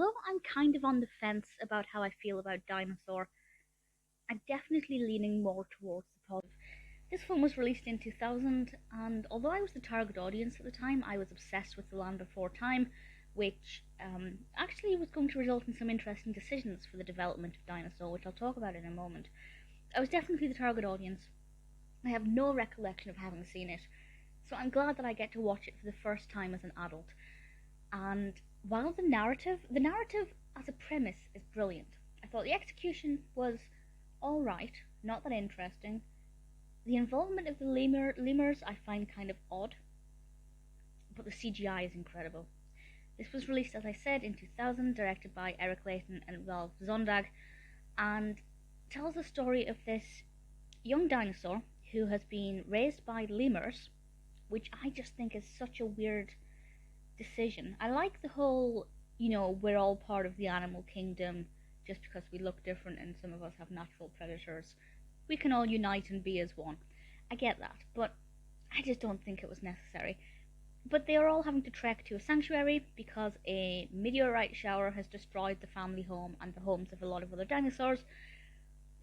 although I'm kind of on the fence about how I feel about Dinosaur, I'm definitely leaning more towards the positive. This film was released in 2000, and although I was the target audience at the time, I was obsessed with The Land Before Time, which actually was going to result in some interesting decisions for the development of Dinosaur, which I'll talk about in a moment. I was definitely the target audience. I have no recollection of having seen it, so I'm glad that I get to watch it for the first time as an adult. And while the narrative as a premise is brilliant, I thought the execution was alright, not that interesting. The involvement of the lemurs I find kind of odd, but the CGI is incredible. This was released, as I said, in 2000, directed by Eric Layton and Ralph Zondag, and tells the story of this young dinosaur who has been raised by lemurs, which I just think is such a weird decision. I like the whole, we're all part of the animal kingdom just because we look different and some of us have natural predators. We can all unite and be as one. I get that, but I just don't think it was necessary. But they are all having to trek to a sanctuary because a meteorite shower has destroyed the family home and the homes of a lot of other dinosaurs.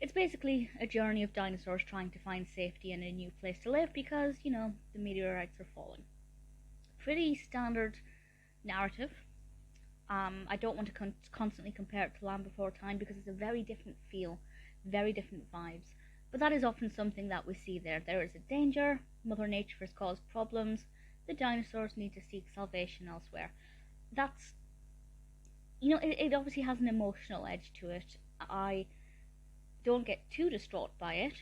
It's basically a journey of dinosaurs trying to find safety and a new place to live because, the meteorites are falling. Pretty standard narrative. I don't want to constantly compare it to Land Before Time because it's a very different feel, very different vibes. But that is often something that we see there. There is a danger, Mother Nature has caused problems, the dinosaurs need to seek salvation elsewhere. That's, it obviously has an emotional edge to it. I don't get too distraught by it,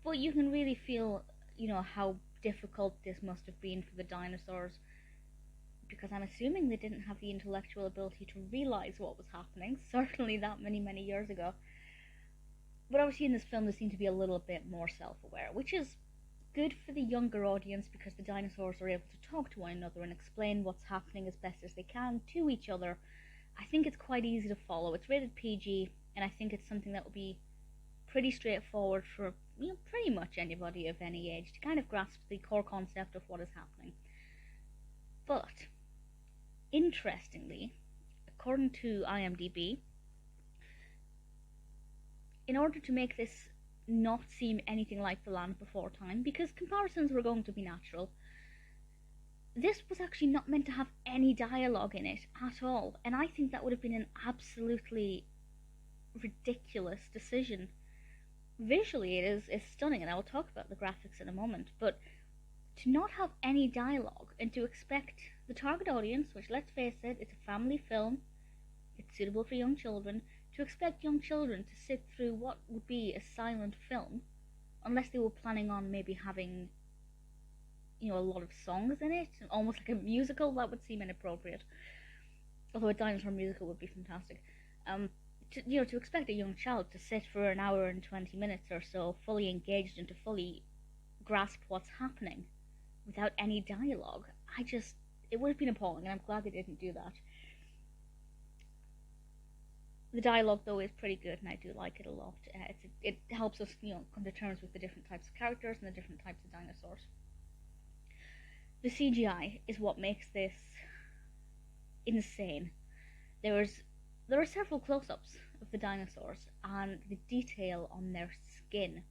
but you can really feel, how difficult this must have been for the dinosaurs, because I'm assuming they didn't have the intellectual ability to realise what was happening, certainly that many years ago. But obviously in this film they seem to be a little bit more self-aware, which is good for the younger audience because the dinosaurs are able to talk to one another and explain what's happening as best as they can to each other. I think it's quite easy to follow. It's rated PG, and I think it's something that will be pretty straightforward for pretty much anybody of any age to kind of grasp the core concept of what is happening. But interestingly, according to IMDb, in order to make this not seem anything like The Land Before Time, because comparisons were going to be natural, this was actually not meant to have any dialogue in it at all, and I think that would have been an absolutely ridiculous decision. Visually it is stunning, and I will talk about the graphics in a moment, but to not have any dialogue and to expect the target audience, which, let's face it, it's a family film, it's suitable for young children, to expect young children to sit through what would be a silent film, unless they were planning on maybe having, a lot of songs in it, almost like a musical, that would seem inappropriate. Although a dinosaur musical would be fantastic. To expect a young child to sit for an hour and 20 minutes or so, fully engaged and to fully grasp what's happening, without any dialogue, it would have been appalling, and I'm glad they didn't do that. The dialogue, though, is pretty good, and I do like it a lot. It helps us, come to terms with the different types of characters and the different types of dinosaurs. The CGI is what makes this insane. There are several close-ups of the dinosaurs, and the detail on their skin.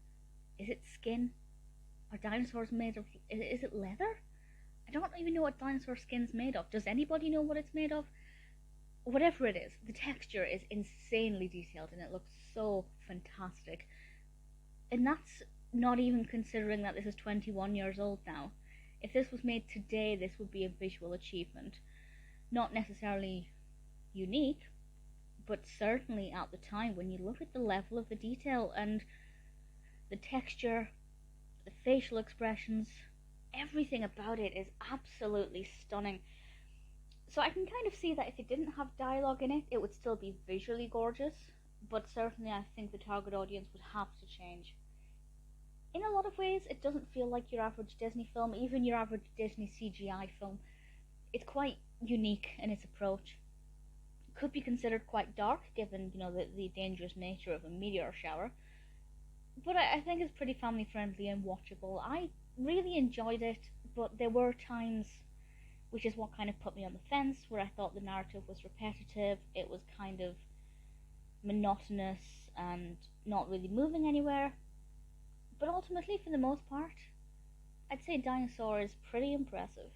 Is it skin? Are dinosaurs made of... Is it leather? I don't even know what dinosaur skin's made of. Does anybody know what it's made of? Whatever it is, the texture is insanely detailed and it looks so fantastic. And that's not even considering that this is 21 years old now. If this was made today, this would be a visual achievement. Not necessarily unique, but certainly at the time, when you look at the level of the detail and the texture, the facial expressions, everything about it is absolutely stunning. So I can kind of see that if it didn't have dialogue in it, it would still be visually gorgeous, but certainly I think the target audience would have to change. In a lot of ways, it doesn't feel like your average Disney film, even your average Disney CGI film. It's quite unique in its approach. It could be considered quite dark, given, the dangerous nature of a meteor shower, but I think it's pretty family friendly and watchable. I really enjoyed it, but there were times which is what kind of put me on the fence, where I thought the narrative was repetitive, it was kind of monotonous and not really moving anywhere. But ultimately, for the most part, I'd say Dinosaur is pretty impressive.